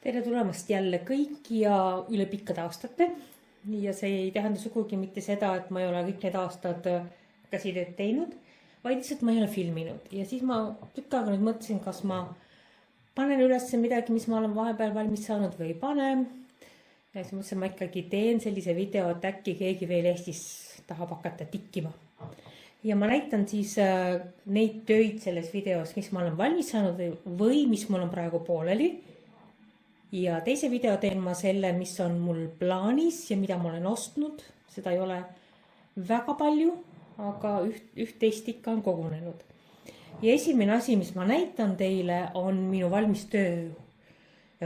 Tere tulemast jälle kõik ja üle pikkade aastate. Ja see ei tähenda sugugi mitte seda, et ma ei ole kõik need aastad käsitööd teinud, vaid lihtsalt ma ei ole filminud. Ja siis ma tükk aega nüüd mõtlesin, kas ma panen üles midagi, mis ma olen vahepeal valmis saanud või ei pane. Ja siis mõtlesin, ma ikkagi teen sellise video, et äkki keegi veel Eestis tahab hakata tikkima. Ja ma näitan siis neid töid selles videos, mis ma olen valmis saanud või mis mul on praegu pooleli. Ja teise video teen ma selle, mis on mul plaanis ja mida ma olen ostnud. Seda ei ole väga palju, aga üht-teist ikka on kogunenud. Ja esimene asi, mis ma näitan teile, on minu valmis töö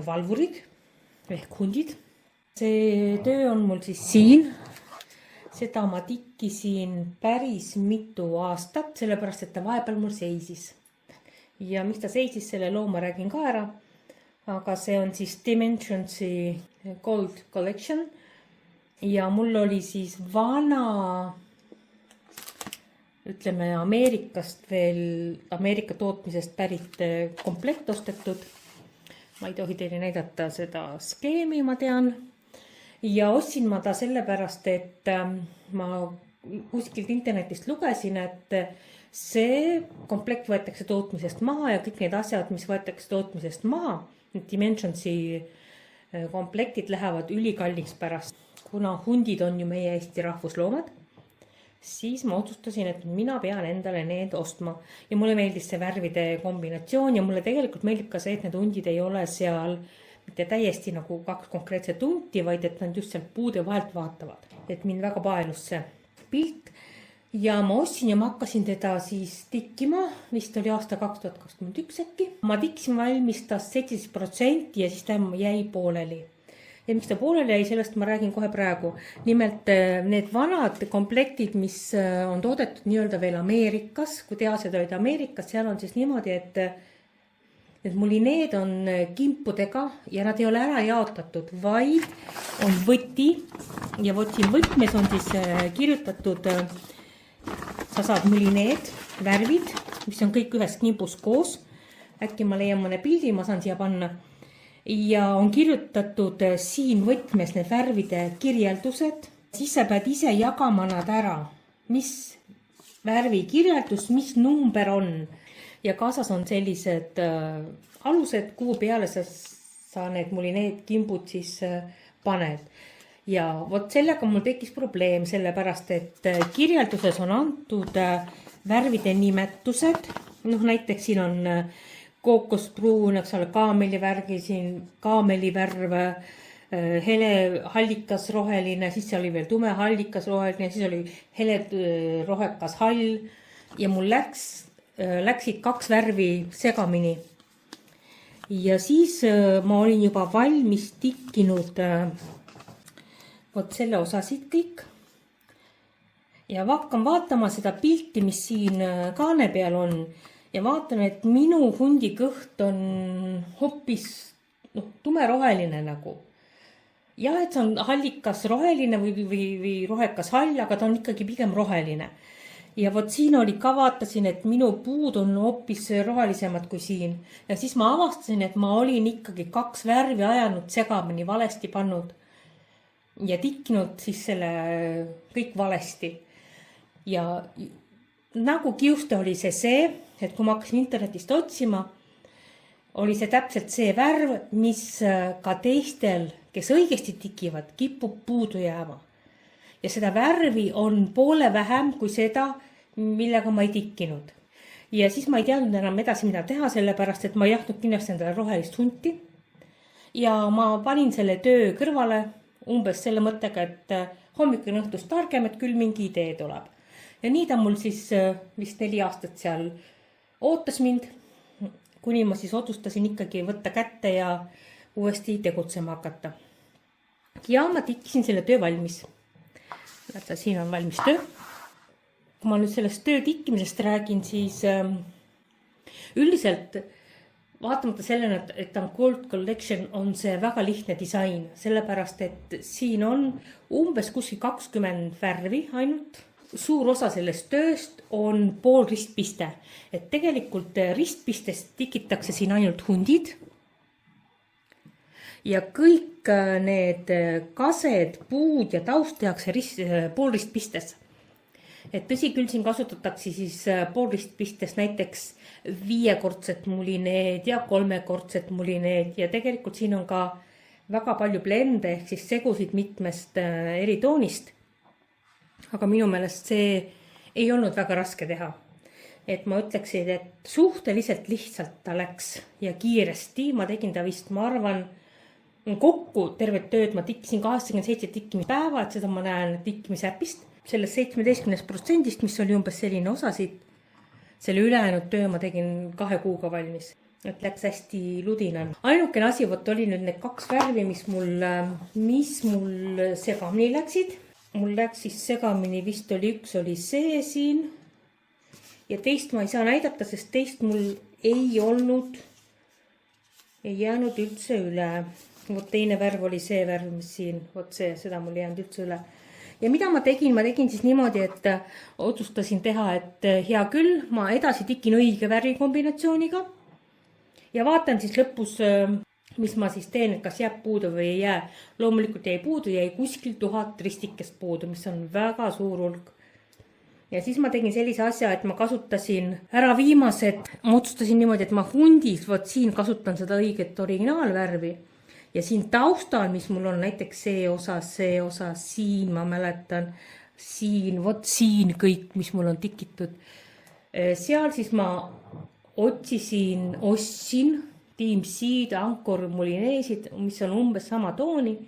valvurid ehk hundid. See töö on mul siis siin. Seda ma tikkisin päris mitu aastat, sellepärast et ta vahepeal mul seisis. Ja miks ta seisis, selle loo ma räägin ka ära. Aga see on siis Dimensionsi Gold Collection ja mul oli siis vana, ütleme Ameerikast veel, Ameerika tootmisest pärit komplekt ostetud. Ma ei tohi teile näidata seda skeemi, ma tean. Ja ostsin ma ta sellepärast, et ma kuskilt internetist lugesin, et see komplekt võetakse tootmisest maha ja kõik need asjad, mis võetakse tootmisest maha, Dimensionsi komplektid lähevad ülikalliks pärast. Kuna hundid on ju meie Eesti rahvusloomad, siis ma otsustasin, et mina pean endale need ostma. Ja mulle meeldis see värvide kombinatsioon ja mulle tegelikult meeldib ka see, et need hundid ei ole seal mitte täiesti nagu kaks konkreetset hunti, vaid et nad just seal puude vahelt vaatavad. Et mind väga paelus see pilt. Ja ma ostsin ja ma hakkasin teda siis tikkima, vist oli aasta 2021 äkki. Ma tikkisin valmis ta 17% ja siis ta jäi pooleli. Ja miks ta pooleli jäi, sellest ma räägin kohe praegu. Nimelt need vanad komplektid, mis on toodetud nii-öelda veel Ameerikas, kui teased olid Ameerikas, seal on siis niimoodi, et mulineed on kimpudega ja nad ei ole ära jaotatud, vaid on võti. Ja siin võtmes on siis kirjutatud, sa saad mulineed, värvid, mis on kõik ühes kimpus koos. Äkki ma leian mõne pildi, ma saan siia panna. Ja on kirjutatud siin võtmes need värvide kirjeldused. Siis sa pead ise jagama nad ära, mis värvi kirjeldus, mis number on. Ja kaasas on sellised alused, kuhu peale sa need mulineed kimbud siis paned. Ja vot sellega mul tekkis probleem, sellepärast et kirjelduses on antud värvide nimetused. Näiteks siin on kookospruun, kaamelivärg, siin kaamelivärv, hele hallikas roheline, siis oli veel tume hallikas roheline, siis oli hele rohekas hall ja mul läksid kaks värvi segamini. Ja siis ma olin juba valmis tikkinud vot selle osasid kõik. Ja hakkan vaatama seda pilti, mis siin kaane peal on. Ja vaatan, et minu hundi kõht on hoopis tumeroheline nagu. Ja et see on hallikas roheline või rohekas hall, aga ta on ikkagi pigem roheline. Ja vot siin oli ka vaatasin, et minu puud on hoopis rohelisemad kui siin. Ja siis ma avastasin, et ma olin ikkagi kaks värvi ajanud segamini, valesti pannud. Ja tikkinud siis selle kõik valesti. Ja nagu kiuste oli see, et kui ma hakkasin internetist otsima, oli see täpselt see värv, mis ka teistel, kes õigesti tikivad, kipub puudu jääma. Ja seda värvi on poole vähem kui seda, millega ma ei tikkinud. Ja siis ma ei teadnud enam edasi, mida teha, sellepärast, et ma ei jahtnud kindlasti endale rohelist hunti. Ja ma panin selle töö kõrvale umbes selle mõttega, et hommikul õhtust targem, et küll mingi idee tuleb. Ja nii ta mul siis vist 4 aastat seal ootas mind, kuni ma siis otsustasin ikkagi võtta kätte ja uuesti tegutsema hakata. Ja ma tikkisin selle töö valmis. Näete, siin on valmis töö. Kui ma nüüd sellest töö tikkimisest räägin, siis üldiselt vaatamata sellele, et on Gold Collection, on see väga lihtne disain, sellepärast, et siin on umbes kuskil 20 värvi ainult. Suur osa sellest tööst on pool ristpiste. Et tegelikult ristpistest tikitakse siin ainult hundid. ja kõik need kased, puud ja taust tehakse poolristpistes. Et tõsi küll, siin kasutatakse siis poolristpistes näiteks 5-kordset mulineed ja 3-kordset mulineed ja tegelikult siin on ka väga palju blende ehk siis segusid mitmest eritoonist. Aga minu meelest see ei olnud väga raske teha. Et ma ütleksin, et suhteliselt lihtsalt ta läks ja kiiresti. Ma tegin ta vist, ma arvan, kokku tervet tööd. Ma tikkisin 87 tikkimispäeva, et seda ma näen tikkimisäpist. Sellest 17%, mis oli umbes selline osasid, selle ülejäänud töö ma tegin 2 kuuga valmis. Et läks hästi ludinen. Ainukene asi oli nüüd need 2 värvi, mis mul segamini läksid. Mul läks siis segamini, vist üks oli see siin. Ja teist ma ei saa näidata, sest teist mul ei jäänud üldse üle. Vot teine värv oli see värv, mis siin, vot see, seda mul ei jäänud üldse üle. Ja mida ma tegin siis niimoodi, et otsustasin teha, et hea küll, ma edasi tikin õige värvikombinatsiooniga. Ja vaatan siis lõpus, mis ma siis teen, et kas jääb puudu või ei jää. Loomulikult jäi puudu, jäi kuskil 1000 ristikest puudu, mis on väga suur hulk. Ja siis ma tegin sellise asja, et ma kasutasin ära viimased, ma otsustasin niimoodi, et ma hundis, vot siin kasutan seda õiget originaalvärvi. Ja siin taustal, mis mul on näiteks see osa, siin ma mäletan, siin, vot siin kõik, mis mul on tikitud. Seal siis ma ostsin Team Seed, Anchor mulineesid, mis on umbes sama tooni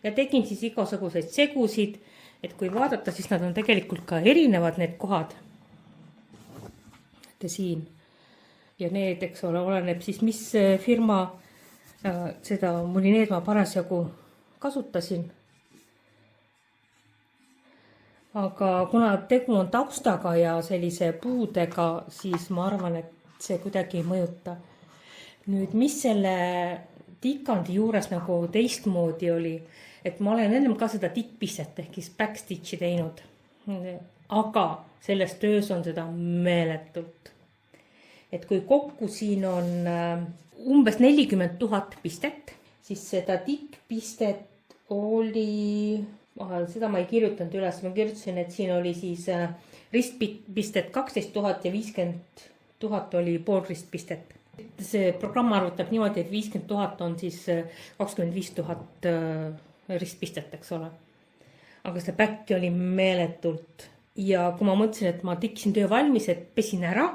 ja tegin siis igasuguseid segusid. Et kui vaadata, siis nad on tegelikult ka erinevad need kohad. Et siin. Ja need, eks ole, oleneb siis, mis firma seda mulineed ma parasjagu kasutasin. Aga kuna tegu on taustaga ja sellise puudega, siis ma arvan, et see kuidagi ei mõjuta. Nüüd, mis selle tikandi juures nagu teistmoodi oli, et ma olen ennem ka seda tikkpistet ehk siis backstitchi teinud, aga selles töös on seda meeletult. Et kui kokku siin on umbes 40 000 pistet, siis seda tikkpistet oli, seda ma ei kirjutanud üles, ma kirjutasin, et siin oli siis ristpistet 12 000 ja 50 000 oli pool ristpistet. See programm arvutab niimoodi, et 50 000 on siis 25 000 ristpistet, eks ole. Aga seda päkki oli meeletult. Ja kui ma mõtlesin, et ma tikkisin töö valmis, et pesin ära.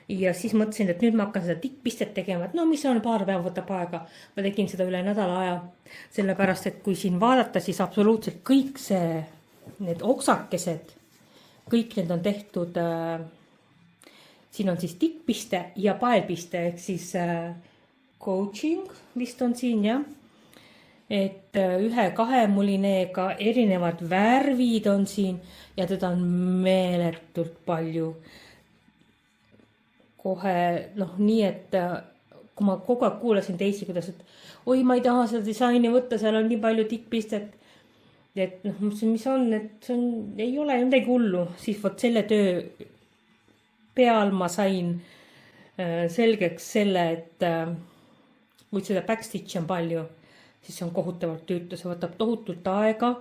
Ja siis mõtlesin, et nüüd ma hakkan seda tikkpistet tegema. Et no mis on paar päeva võtab aega. Ma tegin seda üle nädala aja. Sellepärast, et kui siin vaadata, siis absoluutselt kõik need oksakesed, kõik need on tehtud, siin on siis tikkpiste ja paelpiste, ehk siis coaching vist on siin, jah. Et 1-2 mulineega erinevad värvid on siin ja teda on meeletult palju. Kohe, nii et kui ma kogu aeg kuulasin teisi, kuidas, et oi, ma ei taha seda disaini võtta, seal on nii palju tikkpistet. Et mis on, et ei ole midagi hullu, siis vot selle töö peal ma sain selgeks selle, et kui seda backstitch on palju, siis see on kohutavalt tüütu, see võtab tohutult aega,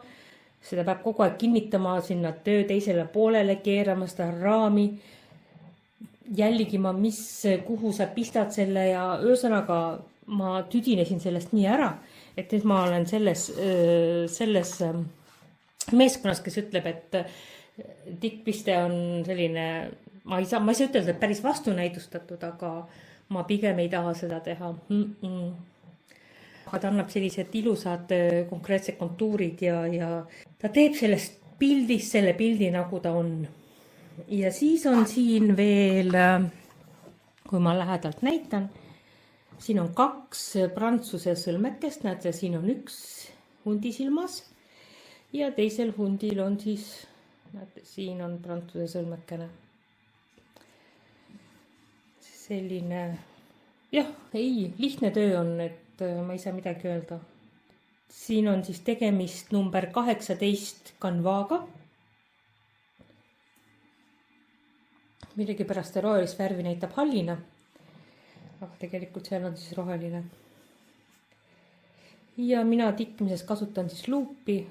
seda peab kogu aeg kinnitama sinna töö teisele poolele, keerama seda raami, jälgima, kuhu sa pistad selle ja ühesõnaga ma tüdinesin sellest nii ära, et nüüd ma olen selles meeskonnas, kes ütleb, et tikkpiste on selline, ma ei saa ütelda, et päris vastunäidustatud, aga ma pigem ei taha seda teha. Aga ta annab sellised ilusad konkreetsed kontuurid ja ta teeb sellest pildist selle pildi, nagu ta on. Ja siis on siin veel, kui ma lähedalt näitan, siin on 2 prantsuse sõlmekest, näete, siin on 1 hundi silmas ja teisel hundil on siis, näete, siin on prantsuse sõlmekene. Selline, jah, lihtne töö on, et ma ei saa midagi öelda. Siin on siis tegemist number 18 kanvaaga. Millegi pärast rohelist värvi näitab hallina, aga tegelikult seal on siis roheline. ja mina tikkimises kasutan siis luupi.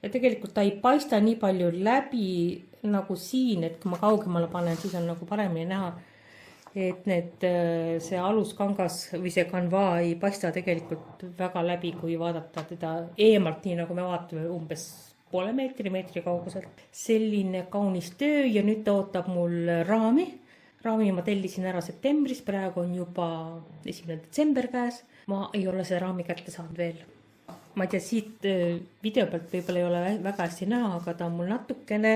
Ja tegelikult ta ei paista nii palju läbi nagu siin, et kui ma kaugemale panen, siis on nagu paremini näha. Et see aluskangas või see kanvaa ei paista tegelikult väga läbi, kui vaadata teda eemalt, nii nagu me vaatame umbes poole meetri kauguselt. Selline kaunis töö ja nüüd ta ootab mul raami. Raami ma tellisin ära septembris, praegu on juba 1. detsember käes. Ma ei ole seda raami kätte saanud veel. Ma ei tea, siit video pealt võib-olla ei ole väga hästi näha, aga ta on mul natukene,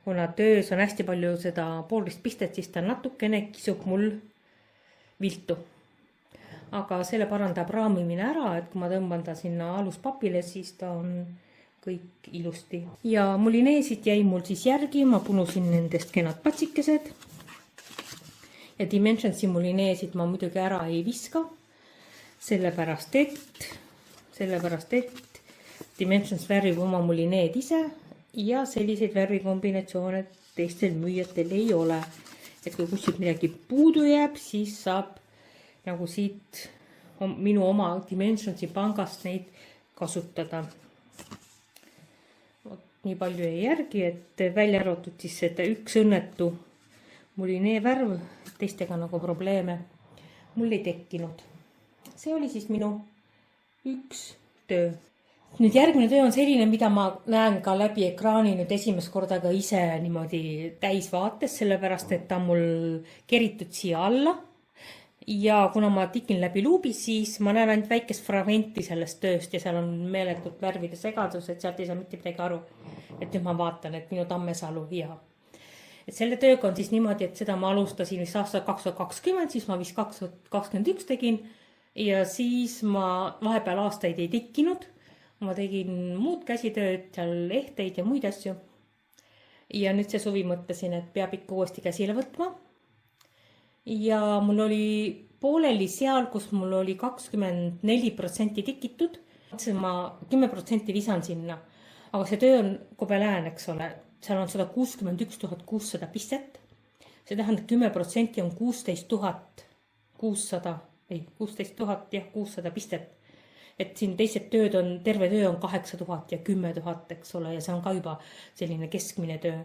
kuna töös on hästi palju seda poolist pistet, siis ta natukene kisub mul viltu. Aga selle parandab raamimine ära, et kui ma tõmban ta sinna aluspapile, siis ta on kõik ilusti. Ja mulineesid jäi mul siis järgi, ma punusin nendest kenad patsikesed. Ja Dimensionsi mulineesid ma muidugi ära ei viska, sellepärast et Dimensions värvib oma mulineed ise ja selliseid värvikombinatsioone teistel müüjatel ei ole. Et kui kuskilt midagi puudu jääb, siis saab nagu siit minu oma Dimensionsi pangast neid kasutada. Nii palju jäi järgi, et välja arvatud siis seda üks õnnetu mulinee värv, teistega nagu probleeme mul ei tekkinud. See oli siis minu üks töö. Nüüd järgmine töö on selline, mida ma näen ka läbi ekraani nüüd esimest korda ka ise niimoodi täisvaates, sellepärast et ta on mul keritud siia alla. Ja kuna ma tikin läbi luubi, siis ma näen ainult väikest fragmenti sellest tööst ja seal on meeletult värvide segadus, et sealt ei saa mitte midagi aru. Et nüüd ma vaatan, et minu Tammesalu ja. Et selle tööga on siis niimoodi, et seda ma alustasin vist aastal 2020, siis ma vist 2021 tegin. Ja siis ma vahepeal aastaid ei tikkinud. Ma tegin muud käsitööd, seal ehteid ja muid asju. Ja nüüd see suvi mõtlesin, et peab ikka uuesti käsile võtma. Ja mul oli pooleli seal, kus mul oli 24% tikitud. Ma 10% lisan sinna. Aga see töö on Gobelin, eks ole. Seal on 161 600 pistet. See tähendab 10% on 16 600 pistet. Et siin teised tööd on, terve töö on 8000 ja 10 000, eks ole, ja see on ka juba selline keskmine töö.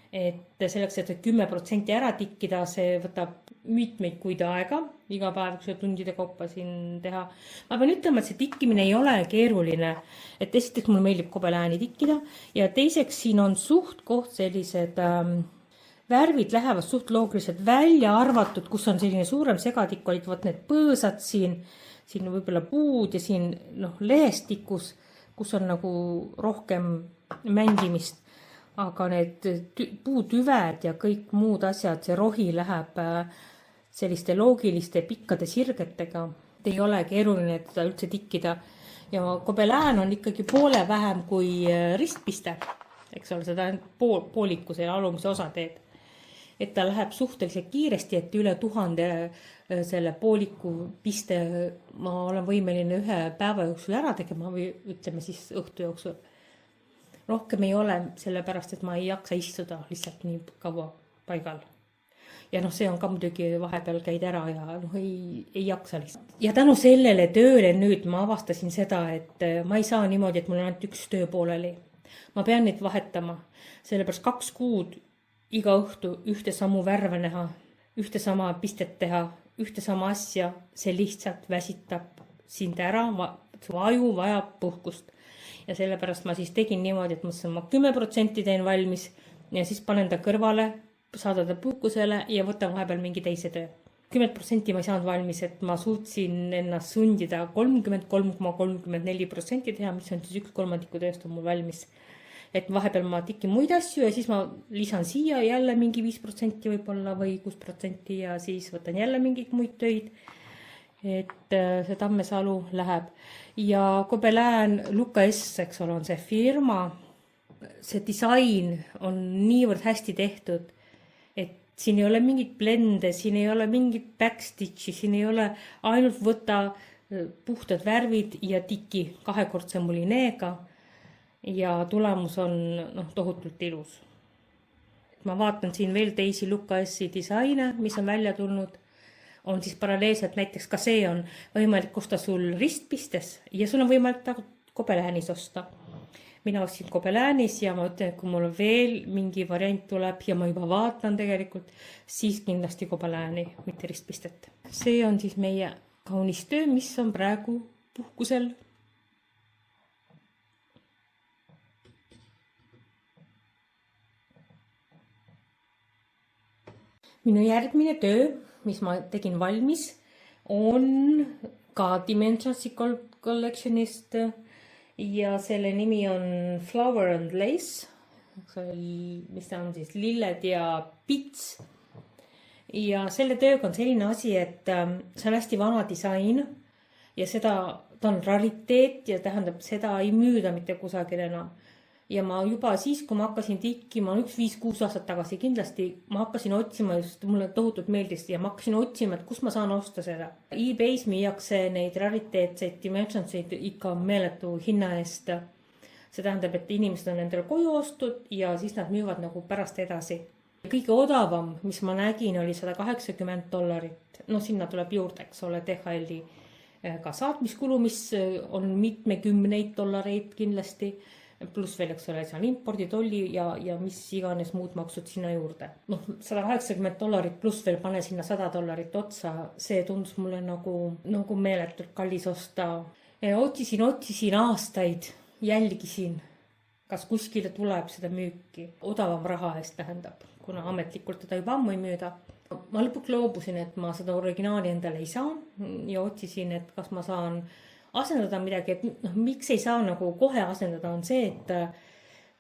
Et selleks, et 10% ära tikkida, see võtab mitmeid kuid aega, iga päev tundide kaupa siin teha. Ma pean ütlema, et see tikkimine ei ole keeruline, et esiteks mul meeldib Gobelini tikkida ja teiseks siin on suht koht sellised värvid lähevad suht loogiliselt välja arvatud, kus on selline suurem segatik, olid võt need põõsad siin võib-olla puud ja siin lehestikus, kus on nagu rohkem mängimist. Aga need puutüved ja kõik muud asjad, see rohi läheb selliste loogiliste pikkade sirgetega. Ei ole keeruline teda üldse tikkida. Ja Gobelin on ikkagi poole vähem kui ristpiste. Eks ole, seda pooliku selle alumise osa teed. Et ta läheb suhteliselt kiiresti, et üle 1000 selle pooliku piste ma olen võimeline ühe päeva jooksul ära tegema või ütleme siis õhtu jooksul. Rohkem ei ole, sellepärast, et ma ei jaksa istuda lihtsalt nii kaua paigal. Ja see on ka muidugi vahepeal käid ära ja ei jaksa lihtsalt. Ja tänu sellele tööle nüüd ma avastasin seda, et ma ei saa niimoodi, et mul on ainult üks töö pooleli. Ma pean neid vahetama, sellepärast 2 kuud iga õhtu ühte samu värve näha, ühte sama pistet teha, ühte sama asja, see lihtsalt väsitab sind ära, su aju vajab puhkust. Ja sellepärast ma siis tegin niimoodi, et ma 10% teen valmis ja siis panen ta kõrvale, saada ta puhkusele ja võtan vahepeal mingi teise töö. 10% ma ei saanud valmis, et ma suutsin ennast sundida 33,34% teha, mis on siis 1/3 tööst on mul valmis. Et vahepeal ma tikin muid asju ja siis ma lisan siia jälle mingi 5% võib-olla või 6% ja siis võtan jälle mingid muid töid. Et see Tammesalu läheb. Ja Gobelin Luka S, eks ole, on see firma. See disain on niivõrd hästi tehtud, et siin ei ole mingit blende, siin ei ole mingit backstitchi, siin ei ole ainult võta puhtad värvid ja tiki 2-kordse mulineega. Ja tulemus on tohutult ilus. Ma vaatan siin veel teisi Luka S-i disaine, mis on välja tulnud. on siis paralleelselt, näiteks ka see on võimalik osta sul ristpistes ja sul on võimalik ta Kobeläänis osta. Mina ostsin Kobeläänis ja ma ütlen, et kui mul veel mingi variant tuleb ja ma juba vaatan tegelikult, siis kindlasti Kobelääni, mitte ristpistet. See on siis meie kaunis töö, mis on praegu puhkusel. Minu järgmine töö, mis ma tegin valmis, on ka Dimensionsi Collectionist ja selle nimi on Flower and Lace, mis on siis lilled ja pits. Ja selle tööga on selline asi, et see on hästi vana disain ja ta on rariteet ja tähendab, seda ei müüda mitte kusagil enam. Ja ma juba siis, kui ma hakkasin tikkima, 5-6 aastat tagasi kindlasti, ma hakkasin otsima, just mulle tohutult meeldis ja ma hakkasin otsima, et kus ma saan osta seda. eBay's müüakse neid rariteetseid Dimensionseid ikka meeletu hinna eest. See tähendab, et inimesed on endale koju ostud ja siis nad müüvad nagu pärast edasi. Kõige odavam, mis ma nägin, oli $180. No sinna tuleb juurde, eks ole, DHL-i ka saatmiskulu, mis on mitmekümneid dollareid kindlasti. Pluss veel, eks ole, seal impordi, tolli ja mis iganes muud maksud sinna juurde. $180 pluss veel pane sinna $100 otsa. See tundus mulle nagu meeletult kallis osta. Otsisin aastaid, jälgisin, kas kuskile tuleb seda müüki. Odavam raha eest tähendab, kuna ametlikult teda juba ammu ei müüda. Ma lõpuks loobusin, et ma seda originaali endale ei saa ja otsisin, et kas ma saan asendada midagi, et miks ei saa nagu kohe asendada, on see, et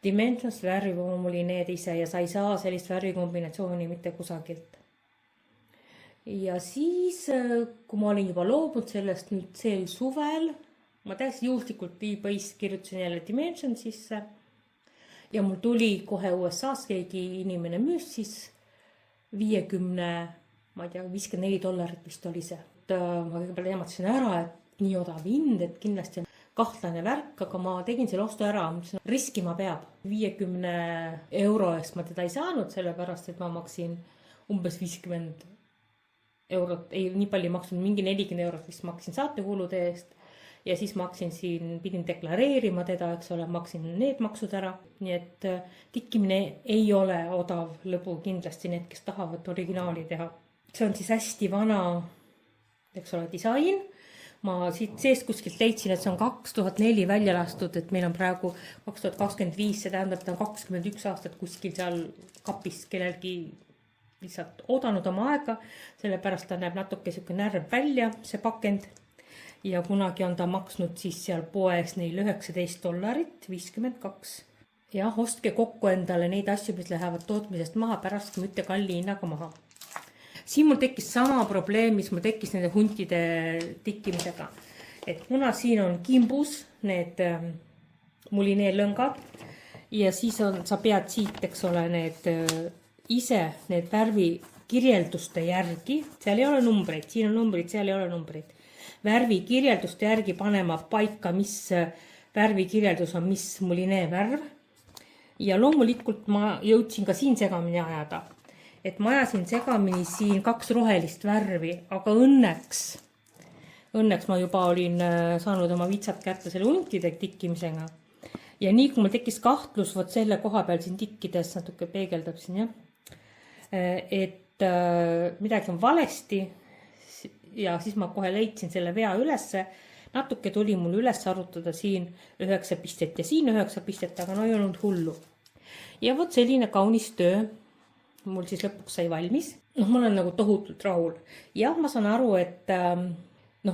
Dimensions värv on mul need ise ja sa ei saa sellist värvikombinatsiooni mitte kusagilt. Ja siis, kui ma olin juba loobunud sellest nüüd sel suvel, ma täiesti juhuslikult eBay's kirjutasin jälle Dimensions sisse ja mul tuli kohe USA-s keegi inimene müüs siis 50, ma ei tea, $54 vist oli see. Ma kõigepealt jäämatasin ära, et nii odav hind, et kindlasti on kahtlane värk, aga ma tegin selle ostu ära, riskima peab. 50 euro eest ma teda ei saanud, sellepärast, et ma maksin umbes 50 eurot, ei nii palju maksnud, mingi 40 eurot vist maksin saatekulude eest ja siis pidin deklareerima teda, eks ole, maksin need maksud ära. Nii et tikkimine ei ole odav lõbu kindlasti need, kes tahavad originaali teha. See on siis hästi vana, eks ole, disain. Ma siit seest kuskilt leidsin, et see on 2004 välja lastud, et meil on praegu 2025, see tähendab, et on 21 aastat kuskil seal kapis kellelgi lihtsalt oodanud oma aega, sellepärast ta näeb natuke siuke närv välja, see pakend. Ja kunagi on ta maksnud siis seal poes neil $19.52. Ja ostke kokku endale neid asju, mis lähevad tootmisest maha, pärast mitte kalli hinnaga maha. Siin mul tekkis sama probleem, mis mul tekkis nende huntide tikkimisega. Et kuna siin on kimbus need mulineelõngad ja siis sa pead siit, eks ole, need värvi kirjelduste järgi, seal ei ole numbreid, siin on numbrid, seal ei ole numbreid. Värvi kirjelduste järgi panema paika, mis värvi kirjeldus on, mis mulineevärv. Ja loomulikult ma jõudsin ka siin segamini ajada. Et ma ajasin segamini siin 2 rohelist värvi, aga õnneks ma juba olin saanud oma vitsad kätte selle huntide tikkimisega. Ja nii kui mul tekkis kahtlus, võt selle koha peal siin tikkides natuke peegeldab siin, et midagi on valesti ja siis ma kohe leidsin selle vea ülesse. Natuke tuli mul üles arutada siin 9 pistet ja siin 9 pistet, aga no ei olnud hullu. Ja võt selline kaunis töö mul siis lõpuks sai valmis. Ma olen nagu tohutult rahul. Ja ma saan aru, et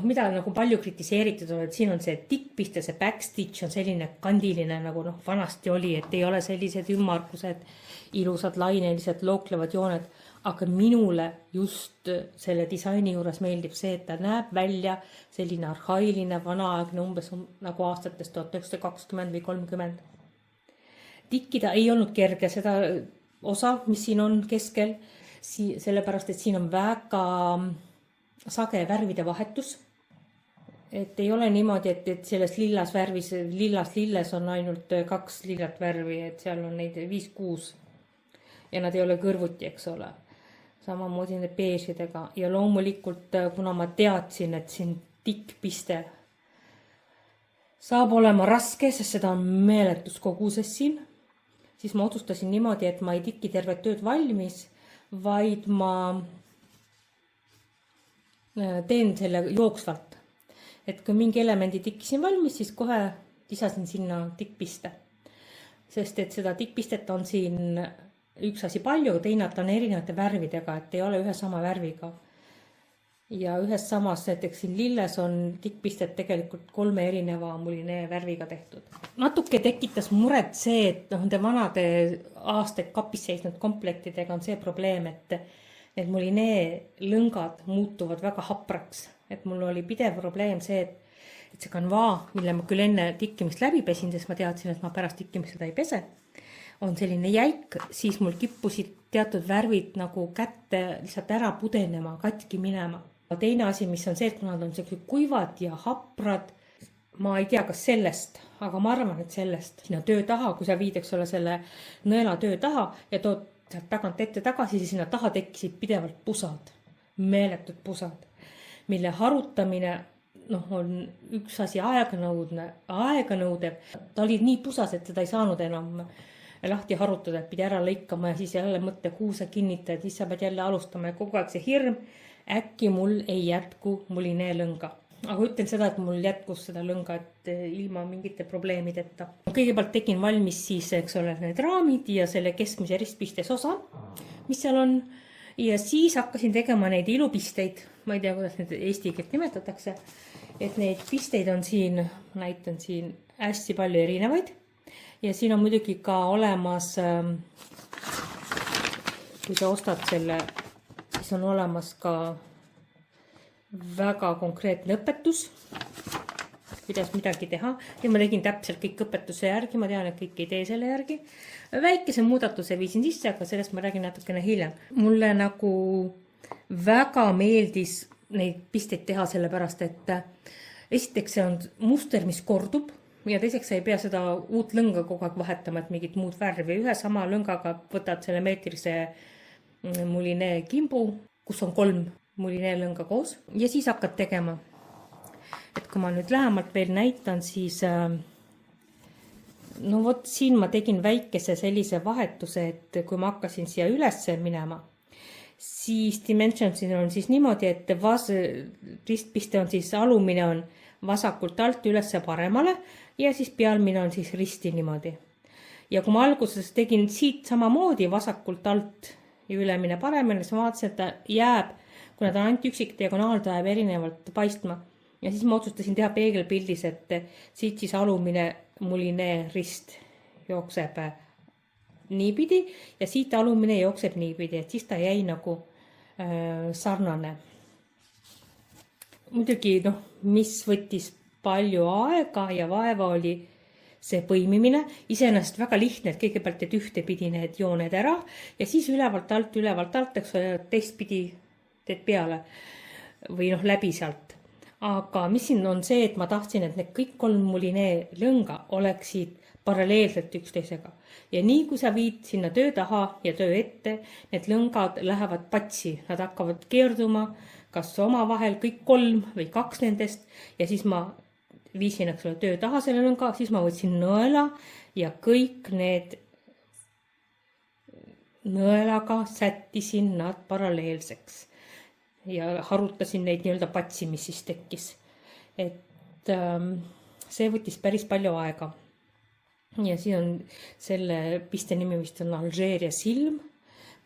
mida nagu palju kritiseeritud on, et siin on see tikkpist ja see backstitch on selline kandiline, nagu vanasti oli, et ei ole sellised ümmargused, ilusad, lainelised, looklevad jooned. Aga minule just selle disaini juures meeldib see, et ta näeb välja selline arhailine, vanaaegne, umbes nagu aastatest 1920 või 30. Tikkida ei olnud kerge seda osa, mis siin on keskel, sellepärast, et siin on väga sage värvide vahetus. Et ei ole niimoodi, et selles lillas lilles on ainult 2 lillat värvi, et seal on neid 5-6 ja nad ei ole kõrvuti, eks ole. samamoodi nende beežidega ja loomulikult, kuna ma teadsin, et siin tikkpiste saab olema raske, sest seda on meeletus koguses siin, siis ma otsustasin niimoodi, et ma ei tiki tervet tööd valmis, vaid ma teen selle jooksvalt. Et kui mingi elemendi tikkisin valmis, siis kohe lisasin sinna tikkpiste. Sest et seda tikkpistet on siin üks asi palju, teine on erinevate värvidega, et ei ole ühe sama värviga. Ja ühes samas, näiteks siin lilles on tikkpistet tegelikult 3 erineva mulinee värviga tehtud. Natuke tekitas muret see, et nende vanade aastaid kapis seisnud komplektidega on see probleem, et need mulinee lõngad muutuvad väga hapraks. Et mul oli pidev probleem see, et see kanvaa, mille ma küll enne tikkimist läbi pesin, sest ma teadsin, et ma pärast tikkimist seda ei pese, on selline jäik, siis mul kippusid teatud värvid nagu kätte lihtsalt ära pudenema, katki minema. Teine asi, mis on see, et kui nad on sellised kuivad ja haprad, ma ei tea, kas sellest, aga ma arvan, et sellest sinna töö taha, kui sa viid, eks ole, selle nõela töö taha ja tood sealt tagant ette tagasi, siis sinna taha tekkisid pidevalt pusad, meeletud pusad, mille harutamine on üks asi aeganõudev. Ta oli nii pusas, et seda ei saanud enam lahti harutada, et pidi ära lõikama ja siis jälle mõtte kuuse kinnitada, et siis sa pead jälle alustama ja kogu aeg see hirm, äkki mul ei jätku mulinee lõnga. Aga ütlen seda, et mul jätkus seda lõnga, et ilma mingite probleemideta. Kõigepealt tegin valmis siis, eks ole, need raamid ja selle keskmise ristpistes osa, mis seal on. Ja siis hakkasin tegema neid ilupisteid, ma ei tea, kuidas need eesti keelt nimetatakse, et neid pisteid on siin, näitan siin hästi palju erinevaid. Ja siin on muidugi ka olemas, kui sa ostad selle, siis on olemas ka väga konkreetne õpetus, kuidas midagi teha. Ja ma tegin täpselt kõik õpetuse järgi, ma tean, et kõik ei tee selle järgi. Väikese muudatuse viisin sisse, aga sellest ma räägin natukene hiljem. Mulle nagu väga meeldis neid pisteid teha sellepärast, et esiteks see on muster, mis kordub ja teiseks sa ei pea seda uut lõnga kogu aeg vahetama, et mingit muud värvi. Ühe sama lõngaga võtad selle meetrise mulinee kimbu, kus on 3 mulinee lõnga koos ja siis hakkad tegema. Et kui ma nüüd lähemalt veel näitan, siis siin ma tegin väikese sellise vahetuse, et kui ma hakkasin siia ülesse minema, siis dimensionsin on siis niimoodi, et ristpiste on siis alumine on vasakult alt ülesse paremale ja siis pealmine on siis risti niimoodi. Ja kui ma alguses tegin siit samamoodi vasakult alt ja ülemine paremale, siis ma vaatasin, et ta jääb, kuna ta on ainult üksik diagonaal, ta jääb erinevalt paistma. Ja siis ma otsustasin teha peegelpildis, et siit siis alumine mulinee rist jookseb niipidi ja siit alumine jookseb niipidi, et siis ta jäi nagu sarnane. Muidugi, mis võttis palju aega ja vaeva oli see põimimine. Iseenesest väga lihtne, et kõigepealt teed ühtepidi need jooned ära ja siis ülevalt alt, eks teistpidi teed peale või läbi sealt. Aga mis siin on see, et ma tahtsin, et need kõik 3 mulinee lõnga oleksid paralleelselt üksteisega. Ja nii kui sa viid sinna töö taha ja töö ette, need lõngad lähevad patsi. Nad hakkavad keerduma kas oma vahel kõik 3 või 2 nendest ja siis ma viisin töö taha selle lõnga, siis ma võtsin nõela ja kõik need nõelaga sättisin nad paralleelseks. Ja harutasin neid nii-öelda patsi, mis siis tekkis. Et see võttis päris palju aega. Ja siin on selle piste nimi vist on Alžeeria silm.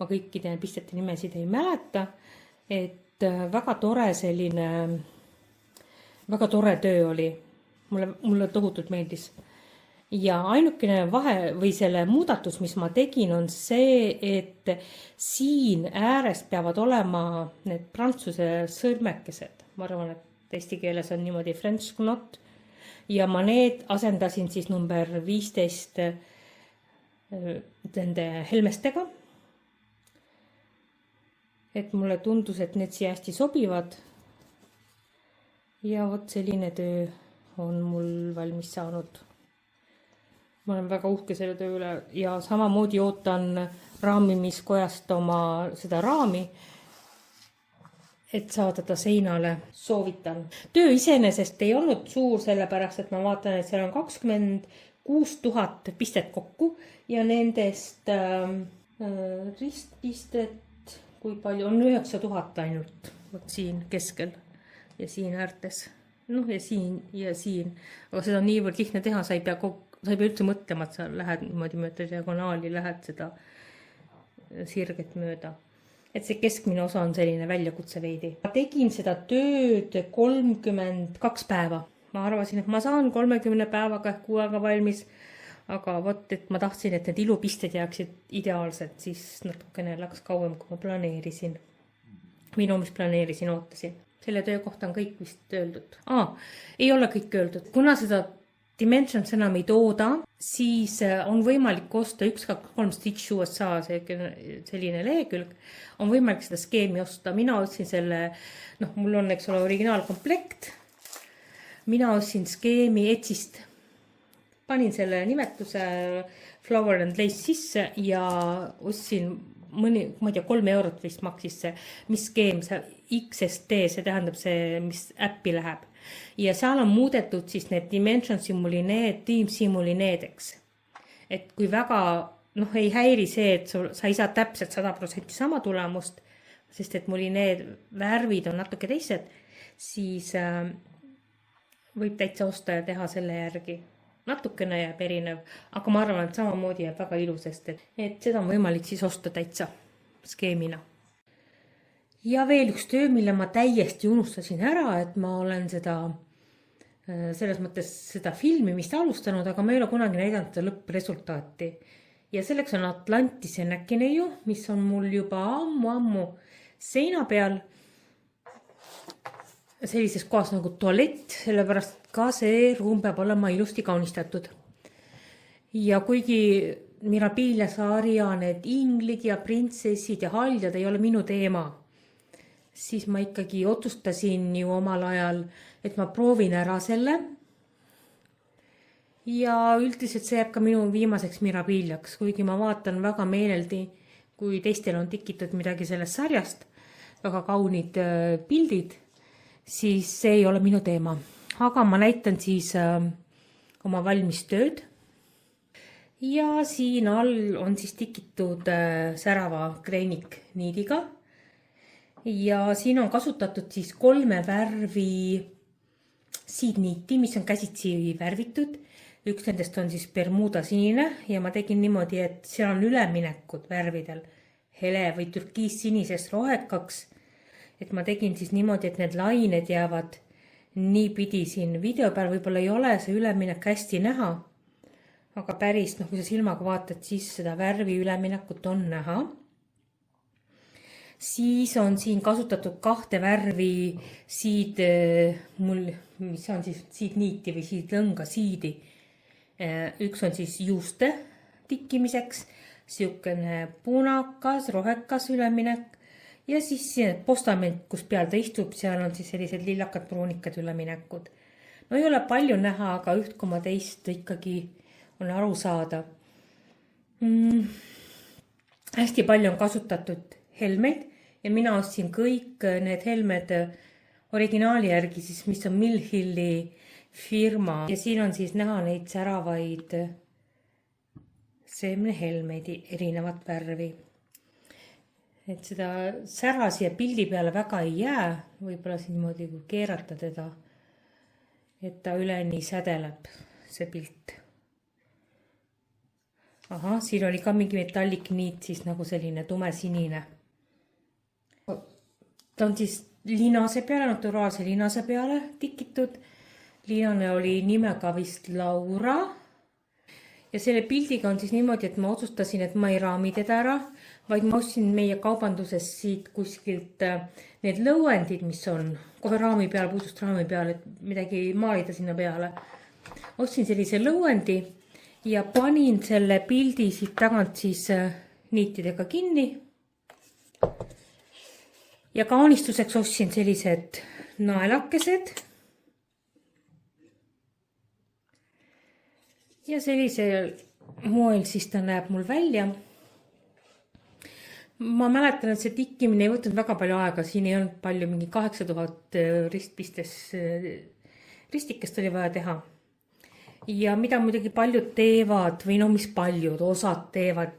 Ma kõikide pistete nimesid ei mäleta. Et väga tore selline, väga tore töö oli. Mulle tohutult meeldis. Ja ainukene vahe või selle muudatus, mis ma tegin, on see, et siin ääres peavad olema need prantsuse sõrmekesed. Ma arvan, et eesti keeles on niimoodi French knot. Ja ma need asendasin siis number 15 nende helmestega. Et mulle tundus, et need siia hästi sobivad. Ja vot selline töö on mul valmis saanud. Ma olen väga uhke selle töö üle ja samamoodi ootan raamimiskojast oma seda raami, et saada ta seinale. Soovitan. Töö iseenesest ei olnud suur, sellepärast et ma vaatan, et seal on 26 000 pistet kokku ja nendest ristpistet, kui palju on 9000 ainult vot siin keskel ja siin äärtes. Noh, ja siin. Aga seda on niivõrd lihtne teha, sa ei pea üldse mõtlema, et sa lähed niimoodi mööda diagonaali, lähed seda sirget mööda. Et see keskmine osa on selline väljakutse veidi. Ma tegin seda tööd 32 päeva. Ma arvasin, et ma saan 30 päevaga ehk 6 aega valmis, aga vot, et ma tahtsin, et need ilupisted jääksid ideaalsed, siis natukene läks kauem, kui ma planeerisin. Mis planeerisin, ootasin. Selle töö kohta on kõik vist öeldud. Ei ole kõik öeldud. Kuna seda Dimensions enam ei tooda, siis on võimalik osta 123 Stitch USA, selline lehekülg, on võimalik seda skeemi osta. Mina ostsin selle, mul on, eks ole, originaalkomplekt. Mina ostsin skeemi Etsist. Panin selle nimetuse Flower and Lace sisse ja ostsin ma ei tea, 3 eurot vist maksis see, mis skeem, see XSD, see tähendab see, mis äppi läheb. Ja seal on muudetud siis need Dimension Simulineed, Team Simulineedeks. Et kui väga, ei häiri see, et sa ei saa täpselt 100% sama tulemust, sest et mul need värvid on natuke teised, siis võib täitsa osta ja teha selle järgi. Natukene jääb erinev, aga ma arvan, et samamoodi jääb väga ilusest, et seda on võimalik siis osta täitsa skeemina. Ja veel üks töö, mille ma täiesti unustasin ära, et ma olen selles mõttes seda filmimist alustanud, aga ma ei ole kunagi näidanud seda lõppresultaati. Ja selleks on Atlantise näkineiu, mis on mul juba ammu seina peal. Sellises kohas nagu tualett, sellepärast ka see ruum peab olema ilusti kaunistatud. Ja kuigi Mirabilia saari ja need inglid ja printsessid ja haljad ei ole minu teema, siis ma ikkagi otsustasin ju omal ajal, et ma proovin ära selle. Ja üldiselt see jääb ka minu viimaseks Mirabiliaks, kuigi ma vaatan väga meeleldi, kui teistel on tikitud midagi sellest sarjast, väga kaunid pildid, siis see ei ole minu teema. Aga ma näitan siis oma valmis tööd. Ja siin all on siis tikitud särava kreenikniidiga. Ja siin on kasutatud siis 3 värvi siidniiti, mis on käsitsi värvitud. Üks nendest on siis Bermuda sinine ja ma tegin niimoodi, et seal on üleminekud värvidel hele või türkiis sinisest rohekaks. Et ma tegin siis niimoodi, et need lained jäävad nii pidi siin video peal, võib-olla ei ole see üleminek hästi näha, aga päris, kui sa silmaga vaatad, siis seda värvi üleminekut on näha. Siis on siin kasutatud 2 värvi mis on siis siidniiti või siidlõnga siidi. Üks on siis juuste tikkimiseks, siukene punakas, rohekas üleminek. Ja siis postament, kus peal ta istub, seal on siis sellised lillakad pruunikad üleminekud. Ei ole palju näha, aga 1,2 ikkagi on aru saada. Hästi palju on kasutatud helmeid ja mina ostsin kõik need helmed originaali järgi, siis mis on Millhilli firma. Ja siin on siis näha neid säravaid seemnehelmeid erinevat värvi. Et seda sära siia pildi peale väga ei jää, võib-olla siin niimoodi kui keerata teda, et ta üleni sädeleb see pilt. Siin oli ka mingi metallikniit, siis nagu selline tumesinine. Ta on siis linase peale, naturaalse linase peale tikitud. Linane oli nimega vist Laura. Ja selle pildiga on siis niimoodi, et ma otsustasin, et ma ei raami teda ära, vaid ma ostsin meie kaubanduses siit kuskilt need lõuendid, mis on kohe raami peal, puudust raami peal, et midagi maalida sinna peale. Ostsin sellise lõuendi ja panin selle pildi siit tagant siis niitidega kinni. Ja kaunistuseks ostsin sellised naelakesed. Ja sellisel moel siis ta näeb mul välja. ma mäletan, et see tikkimine ei võtnud väga palju aega, siin ei olnud palju, mingi 8000 ristpistes ristikest oli vaja teha. Ja mida muidugi paljud teevad või no mis paljud, osad teevad,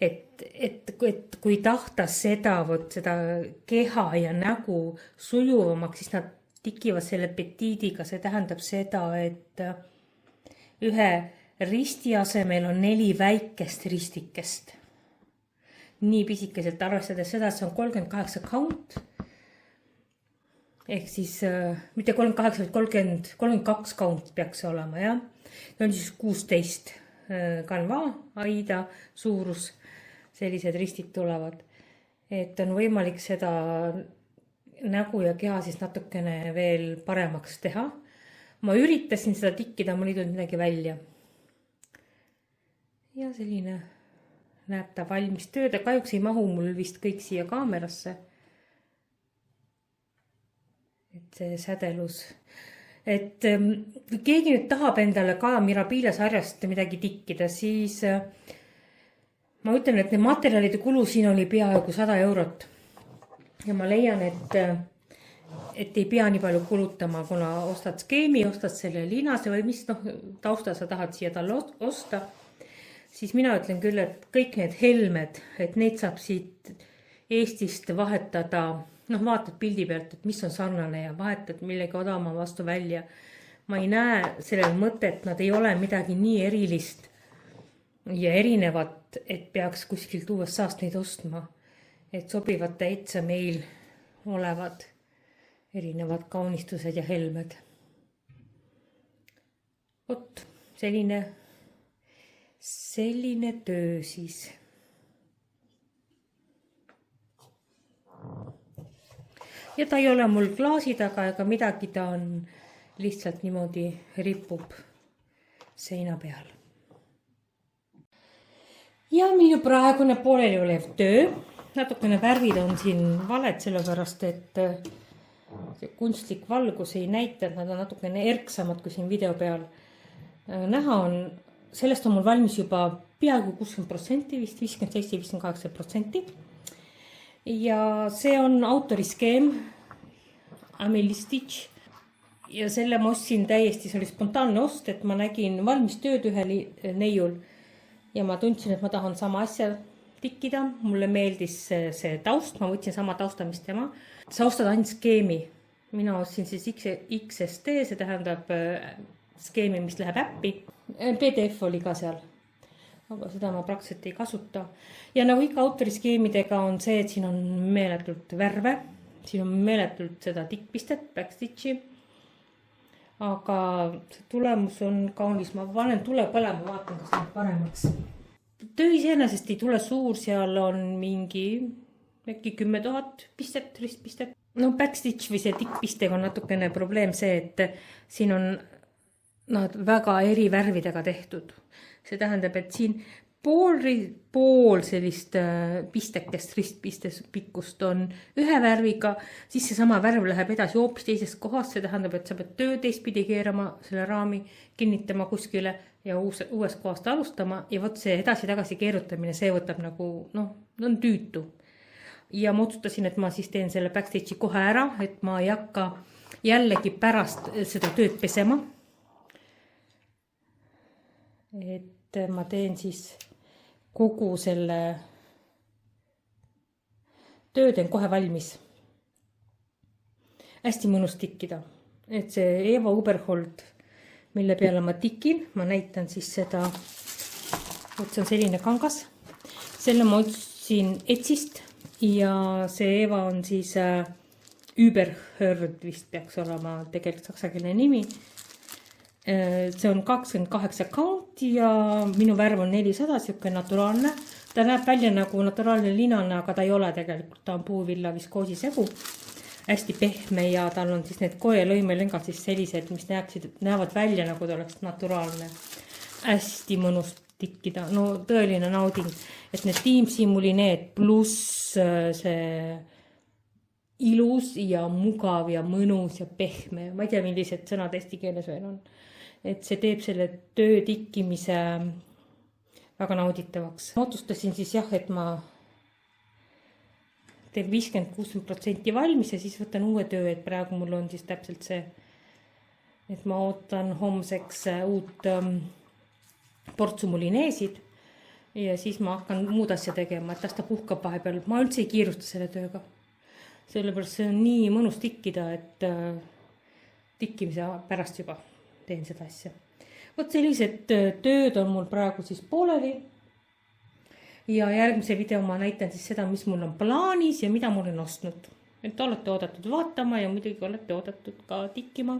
et kui tahta seda keha ja nägu sujuvamaks, siis nad tikivad selle petiidiga, see tähendab seda, et ühe risti asemel on 4 väikest ristikest. Nii pisikeselt arvestades seda, et see on 38 count. Ehk siis mitte 38, vaid 32 count peaks olema, jah. See on siis 16 kanva, aida suurus, sellised ristid tulevad. Et on võimalik seda nägu ja keha siis natukene veel paremaks teha. Ma üritasin seda tikkida, mul ei tulnud midagi välja. Ja selline näeb ta valmis tööd, kahjuks ei mahu mul vist kõik siia kaamerasse. Et see sädelus. Et kui keegi nüüd tahab endale ka Mirabilia sarjast midagi tikkida, siis ma ütlen, et need materjalide kulu siin oli peaaegu 100 eurot. Ja ma leian, et ei pea nii palju kulutama, kuna ostad skeemi, ostad selle linase või mis tausta sa tahad siia talle osta. Siis mina ütlen küll, et kõik need helmed, et neid saab siit Eestist vahetada, vaatad pildi pealt, et mis on sarnane ja vahetad millegi odavama vastu välja. Ma ei näe sellel mõtet, nad ei ole midagi nii erilist ja erinevat, et peaks kuskilt USA-st neid ostma. Et sobivad täitsa meil olevad erinevad kaunistused ja helmed. Vot, selline töö siis. Ja ta ei ole mul klaasi taga ega midagi, ta on lihtsalt niimoodi ripub seina peal. Ja minu praegune pooleli olev töö. Natukene värvid on siin valed, sellepärast et see kunstlik valgus ei näita, et nad on natukene erksamad, kui siin video peal näha on. Sellest on mul valmis juba peaaegu 60%, vist 57-58%. Ja see on autoriskeem, Amelie Stitch. Ja selle ma ostsin täiesti, see oli spontaanne ost, et ma nägin valmis tööd ühel neiul. Ja ma tundsin, et ma tahan sama asja tikkida. Mulle meeldis see taust, ma võtsin sama tausta, mis tema. Sa ostad ainult skeemi. Mina ostsin siis XSD, see tähendab skeemi, mis läheb äppi. PDF oli ka seal, aga seda ma praktiliselt ei kasuta. Ja nagu ikka autoriskeemidega on see, et siin on meeletult värve, siin on meeletult seda tikkpistet, backstitchi. Aga see tulemus on kaunis, ma panen tule põlema, vaatan, kas on paremaks. Töö iseenesest ei tule suur, seal on mingi äkki 10 000 pistet, ristpistet. No backstitch või see tikkpistega on natukene probleem see, et siin on nad väga eri värvidega tehtud. See tähendab, et siin pool sellist pistekest, ristpistes pikkust on ühe värviga, siis see sama värv läheb edasi hoopis teisest kohast, see tähendab, et sa pead töö teistpidi keerama selle raami, kinnitama kuskile ja uuest kohast alustama ja vot see edasi-tagasi keerutamine, see võtab nagu, on tüütu. Ja ma otsustasin, et ma siis teen selle backstage'i kohe ära, et ma ei hakka jällegi pärast seda tööd pesema. Et ma teen siis kogu selle töö teen kohe valmis. Hästi mõnus tikkida. Et see Eva Uberhold, mille peale ma tikin, ma näitan siis seda, et see on selline kangas. Selle ma otsin Etsist ja see Eva on siis Uberhörd vist peaks olema tegelikult saksakeelne nimi. See on 28 count ja minu värv on 400, siuke naturaalne. Ta näeb välja nagu naturaalne linane, aga ta ei ole tegelikult, ta on puuvilla viskoosi segu. Hästi pehme ja tal on siis need koe lõimelengad siis sellised, mis näevad välja nagu ta oleks naturaalne. Hästi mõnus tikkida, no tõeline nauding, et need tiimsimulineed pluss see ilus ja mugav ja mõnus ja pehme. Ma ei tea, millised sõnad eesti keeles veel on. Et see teeb selle töö tikkimise väga nauditavaks. Ma otsustasin siis jah, et ma teen 50-60% valmis ja siis võtan uue töö, et praegu mul on siis täpselt see, et ma ootan homseks uut portsu mulineesid ja siis ma hakkan muud asja tegema, et las ta puhkab vahepeal. Ma üldse ei kiirusta selle tööga. Sellepärast see on nii mõnus tikkida, et tikkimise pärast juba teen seda asja. Vot sellised tööd on mul praegu siis pooleli. Ja järgmise video ma näitan siis seda, mis mul on plaanis ja mida mul on ostnud. Et olete oodatud vaatama ja muidugi olete oodatud ka tikkima.